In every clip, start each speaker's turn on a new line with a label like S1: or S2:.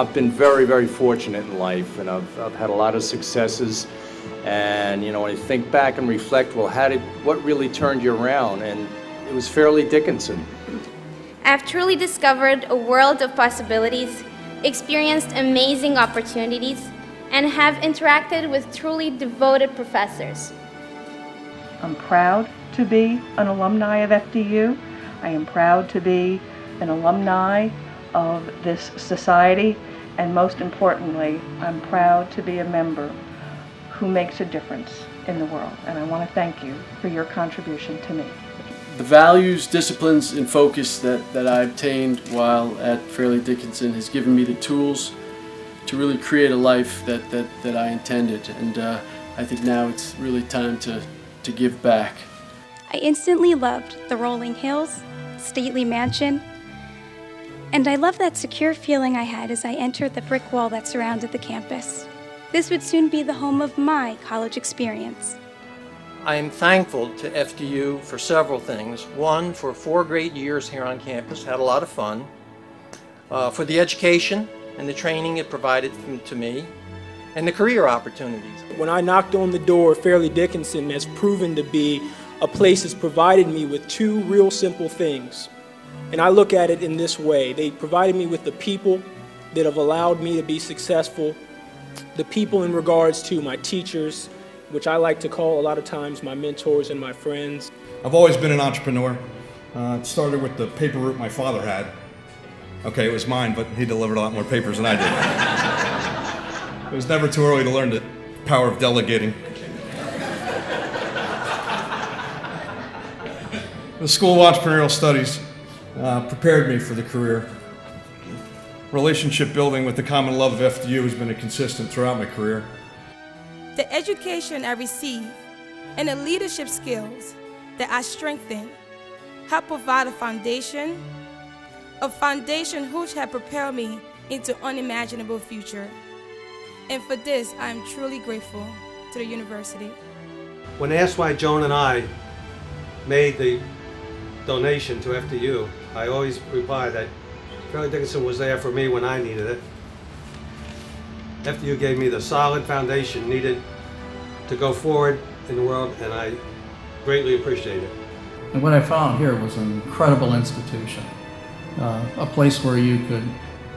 S1: I've been very, very fortunate in life, and I've had a lot of successes. And you know, when I think back and reflect, well, what really turned you around? And it was Fairleigh Dickinson.
S2: I've truly discovered a world of possibilities, experienced amazing opportunities, and have interacted with truly devoted professors.
S3: I'm proud to be an alumni of FDU. I am proud to be an alumni of this society, and most importantly, I'm proud to be a member who makes a difference in the world, and I want to thank you for your contribution to me.
S4: The values, disciplines, and focus that I obtained while at Fairleigh Dickinson has given me the tools to really create a life that I intended, and I think now it's really time to give back.
S5: I instantly loved the rolling hills, stately mansion, and I loved that secure feeling I had as I entered the brick wall that surrounded the campus. This would soon be the home of my college experience.
S6: I am thankful to FDU for several things. One, for 4 great years here on campus, had a lot of fun. For the education and the training it provided to me, and the career opportunities.
S7: When I knocked on the door, Fairleigh Dickinson has proven to be a place that's provided me with 2 real simple things. And I look at it in this way. They provided me with the people that have allowed me to be successful, the people in regards to my teachers, which I like to call a lot of times my mentors and my friends.
S8: I've always been an entrepreneur. It started with the paper route my father had. Okay, it was mine, but he delivered a lot more papers than I did. It was never too early to learn the power of delegating. The School of Entrepreneurial Studies prepared me for the career. Relationship building with the common love of FDU has been a consistent throughout my career.
S9: The education I received and the leadership skills that I strengthened help provide a foundation which has propelled me into unimaginable future. And for this, I am truly grateful to the university.
S10: When asked why Joan and I made the donation to FDU, I always reply that Fairleigh Dickinson was there for me when I needed it. FDU gave me the solid foundation needed to go forward in the world, and I greatly appreciate it.
S11: And what I found here was an incredible institution, a place where you could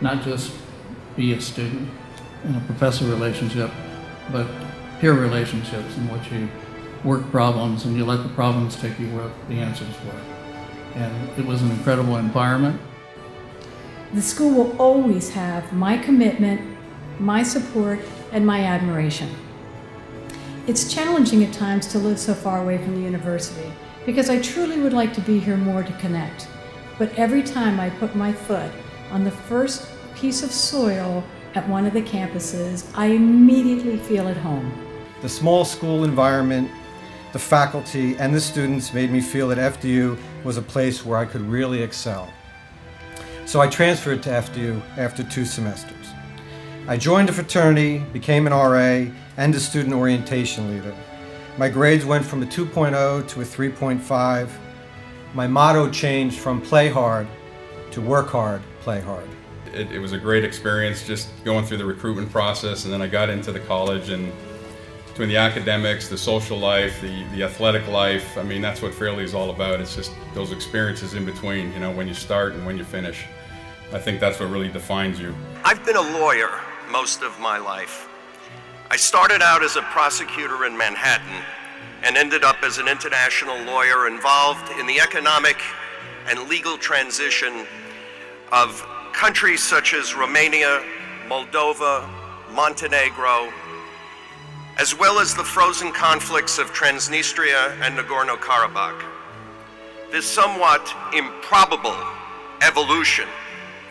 S11: not just be a student in a professor relationship, but peer relationships in which you work problems and you let the problems take you where the answers were. And it was an incredible environment.
S12: The school will always have my commitment, my support, and my admiration. It's challenging at times to live so far away from the university because I truly would like to be here more to connect. But every time I put my foot on the first piece of soil at one of the campuses, I immediately feel at home.
S13: The small school environment, the faculty, and the students made me feel that FDU was a place where I could really excel. So I transferred to FDU after 2 semesters. I joined a fraternity, became an RA, and a student orientation leader. My grades went from a 2.0 to a 3.5. My motto changed from play hard to work hard, play hard.
S14: It was a great experience just going through the recruitment process, and then I got into the college, and between the academics, the social life, the athletic life, I mean, that's what Fairleigh is all about. It's just those experiences in between, you know, when you start and when you finish. I think that's what really defines you.
S15: I've been a lawyer most of my life. I started out as a prosecutor in Manhattan and ended up as an international lawyer involved in the economic and legal transition of countries such as Romania, Moldova, Montenegro, as well as the frozen conflicts of Transnistria and Nagorno-Karabakh. This somewhat improbable evolution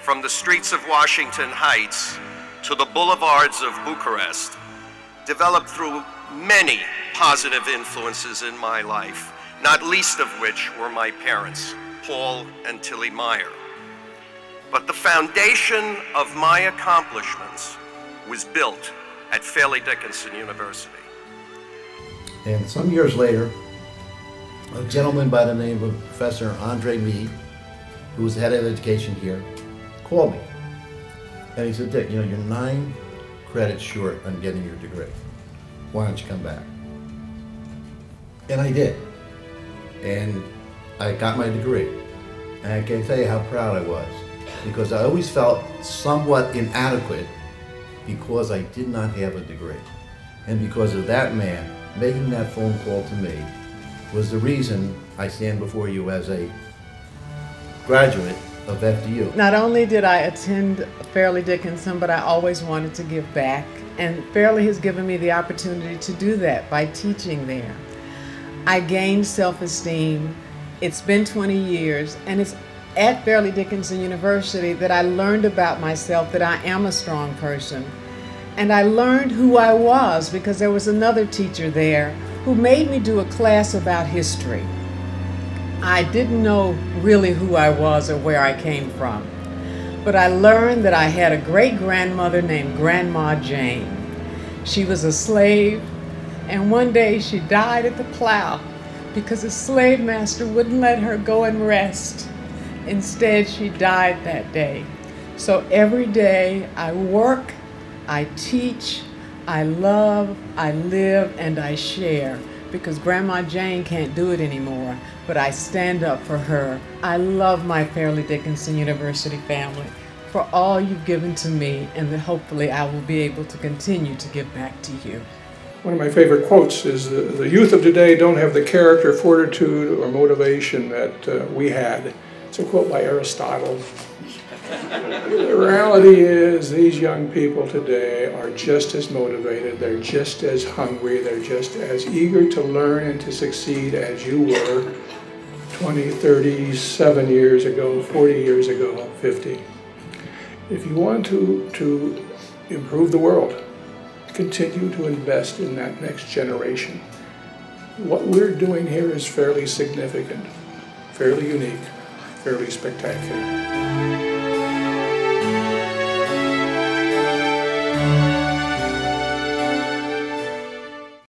S15: from the streets of Washington Heights to the boulevards of Bucharest developed through many positive influences in my life, not least of which were my parents, Paul and Tilly Meyer. But the foundation of my accomplishments was built at Fairleigh Dickinson University.
S16: And some years later, a gentleman by the name of Professor Andre Mead, who was the head of education here, called me. And he said, Dick, you know, you're 9 credits short on getting your degree. Why don't you come back? And I did. And I got my degree. And I can tell you how proud I was, because I always felt somewhat inadequate because I did not have a degree. And because of that man making that phone call to me was the reason I stand before you as a graduate of FDU.
S17: Not only did I attend Fairleigh Dickinson, but I always wanted to give back. And Fairleigh has given me the opportunity to do that by teaching there. I gained self-esteem. It's been 20 years, and it's at Fairleigh Dickinson University that I learned about myself, that I am a strong person. And I learned who I was because there was another teacher there who made me do a class about history. I didn't know really who I was or where I came from, but I learned that I had a great-grandmother named Grandma Jane. She was a slave, and one day she died at the plow because a slave master wouldn't let her go and rest. Instead, she died that day. So every day I work, I teach, I love, I live, and I share, because Grandma Jane can't do it anymore, but I stand up for her. I love my Fairleigh Dickinson University family for all you've given to me, and that hopefully I will be able to continue to give back to you.
S18: One of my favorite quotes is, the youth of today don't have the character, fortitude, or motivation that we had. It's a quote by Aristotle. The reality is these young people today are just as motivated, they're just as hungry, they're just as eager to learn and to succeed as you were 20, 37 years ago, 40 years ago, 50. If you want to improve the world, continue to invest in that next generation. What we're doing here is fairly significant, fairly unique, fairly spectacular.